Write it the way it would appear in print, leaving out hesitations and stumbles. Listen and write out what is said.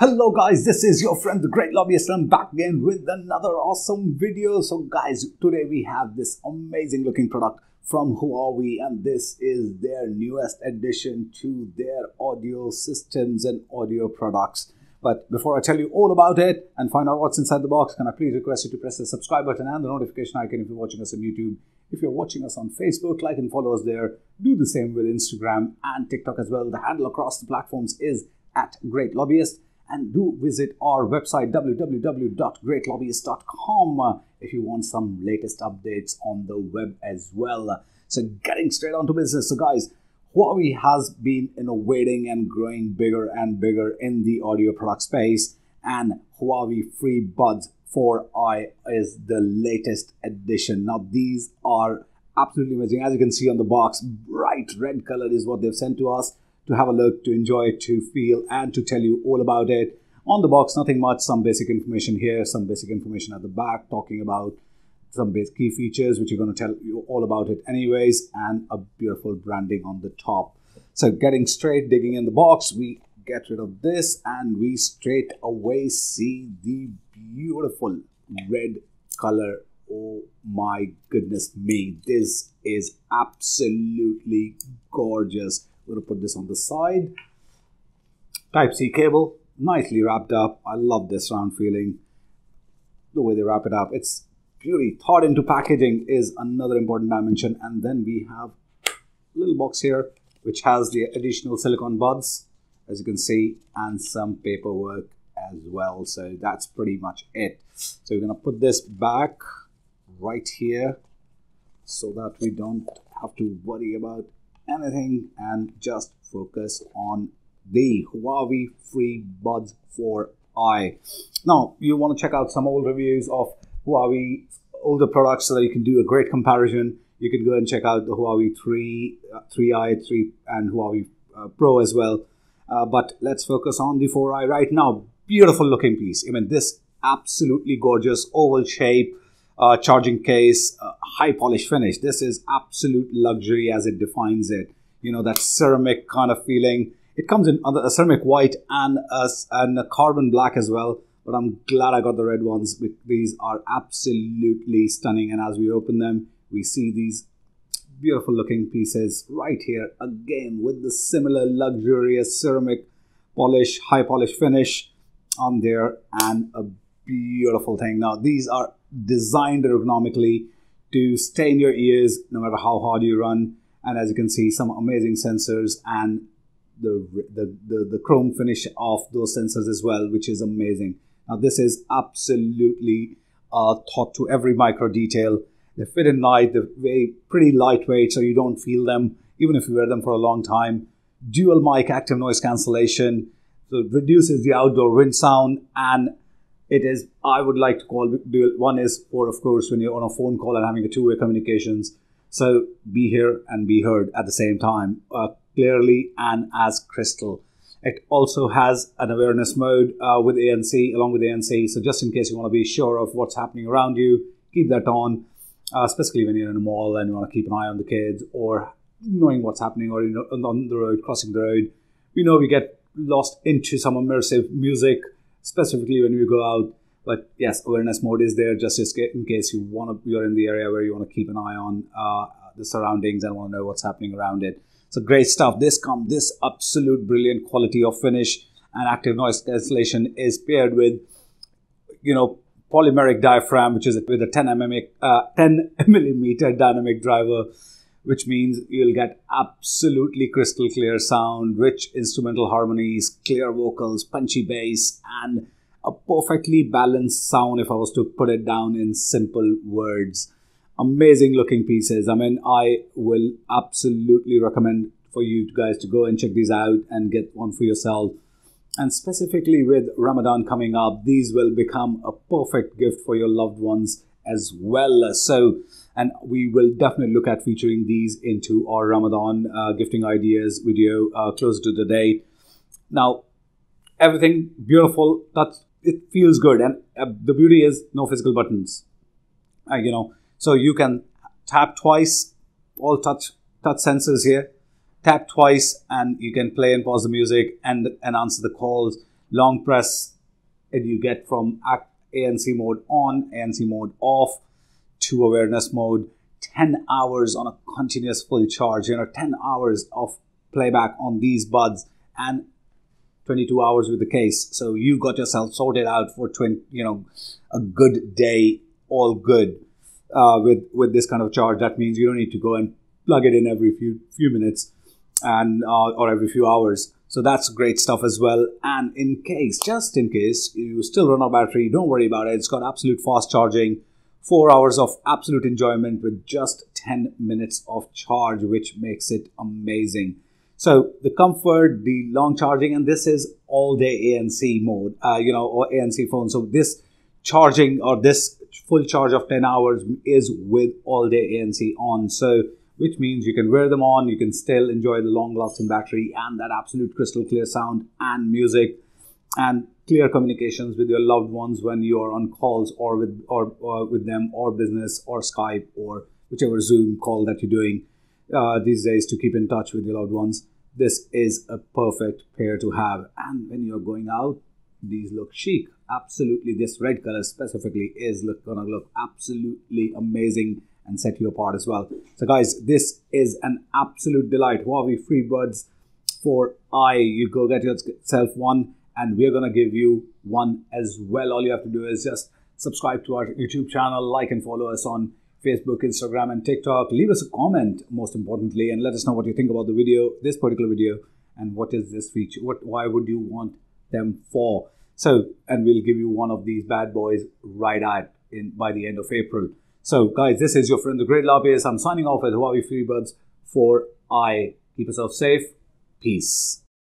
Hello guys, this is your friend the Great Lobbyist. I'm back again with another awesome video. So guys, today we have this amazing looking product from Huawei, and this is their newest addition to their audio systems and audio products. But before I tell you all about it and find out what's inside the box, can I please request you to press the subscribe button and the notification icon if you're watching us on YouTube. If you're watching us on Facebook, like and follow us there. Do the same with Instagram and TikTok as well. The handle across the platforms is @GreatLobbyist. And do visit our website www.greatlobbyist.com if you want some latest updates on the web as well. So getting straight on to business. So guys, Huawei has been innovating and growing bigger and bigger in the audio product space, and Huawei Freebuds 4i is the latest addition. Now these are absolutely amazing. As you can see on the box, bright red color is what they've sent to us to have a look, to enjoy, to feel, and to tell you all about it. On the box, nothing much, some basic information here, some basic information at the back, talking about some basic key features, which are going to tell you all about it anyways, and a beautiful branding on the top. So getting straight, digging in the box, we get rid of this, and we straight away see the beautiful red color. Oh my goodness me, this is absolutely gorgeous. We're going to put this on the side. Type-C cable, nicely wrapped up. I love this round feeling. The way they wrap it up, it's beauty. Thought into packaging is another important dimension. And then we have a little box here, which has the additional silicone buds, as you can see, and some paperwork as well. So that's pretty much it. So we're going to put this back right here so that we don't have to worry about anything and just focus on the Huawei Freebuds 4i. Now, you want to check out some old reviews of Huawei older products so that you can do a great comparison. You can go and check out the Huawei 3i, and Huawei Pro as well. But let's focus on the 4i right now. Beautiful looking piece. I mean, this absolutely gorgeous oval shape. Charging case, high polish finish. This is absolute luxury as it defines it. You know, that ceramic kind of feeling. It comes in a ceramic white and a carbon black as well. But I'm glad I got the red ones. These are absolutely stunning. And as we open them, we see these beautiful looking pieces right here. Again, with the similar luxurious ceramic polish, high polish finish on there, and a beautiful thing. Now, these are designed ergonomically to stay in your ears no matter how hard you run, and as you can see, some amazing sensors and the chrome finish of those sensors as well, which is amazing. Now this is absolutely thought to every micro detail. They fit in light, they're pretty lightweight, so you don't feel them even if you wear them for a long time. Dual mic active noise cancellation, so it reduces the outdoor wind sound, and it is, I would like to call dual. One is for, of course, when you're on a phone call and having a two-way communications. So be here and be heard at the same time, clearly and as crystal. It also has an awareness mode with ANC, along with ANC. So just in case you want to be sure of what's happening around you, keep that on, especially when you're in a mall and you want to keep an eye on the kids, or knowing what's happening, or on the road, crossing the road. We know we get lost into some immersive music, specifically when we go out. But yes, awareness mode is there just in case you're in the area where you want to keep an eye on the surroundings and want to know what's happening around it. So great stuff. This absolute brilliant quality of finish and active noise cancellation is paired with, polymeric diaphragm, which is with a 10 millimeter dynamic driver, which means you'll get absolutely crystal clear sound, rich instrumental harmonies, clear vocals, punchy bass, and a perfectly balanced sound, if I was to put it down in simple words. Amazing looking pieces. I mean, I will absolutely recommend for you guys to go and check these out and get one for yourself. And specifically with Ramadan coming up, these will become a perfect gift for your loved ones as well. So, and we will definitely look at featuring these into our Ramadan gifting ideas video closer to the date. Now, everything beautiful, it feels good, and the beauty is no physical buttons. So you can tap twice, all touch sensors here. Tap twice and you can play and pause the music and answer the calls. long press, and you get from ANC mode on, ANC mode off, to awareness mode, 10 hours on a continuous full charge, 10 hours of playback on these buds, and 22 hours with the case. So you got yourself sorted out for a good day, all good. With this kind of charge, that means you don't need to go and plug it in every few minutes and or every few hours. So that's great stuff as well. And just in case you still run out of battery, don't worry about it. It's got absolute fast charging, 4 hours of absolute enjoyment with just 10 minutes of charge, which makes it amazing. So the comfort, the long charging, and this is all day ANC mode, or ANC phone. So this charging, or this full charge of 10 hours is with all day ANC on. So which means you can wear them on, you can still enjoy the long lasting battery and that absolute crystal clear sound and music and clear communications with your loved ones when you are on calls or with them, or business or Skype or whichever Zoom call that you're doing these days to keep in touch with your loved ones. This is a perfect pair to have. And when you're going out, these look chic. Absolutely, this red color specifically is gonna look absolutely amazing and set you apart as well. So guys, this is an absolute delight. Huawei Freebuds for I. You go get yourself one, and we're gonna give you one as well. All you have to do is just subscribe to our YouTube channel, like and follow us on Facebook, Instagram, and TikTok. Leave us a comment, most importantly, and let us know what you think about the video, this particular video, and what is this feature? Why would you want them for? So, and we'll give you one of these bad boys by the end of April. So, guys, this is your friend, the Great Lapis. I'm signing off with Huawei Freebuds for I. Keep yourself safe. Peace.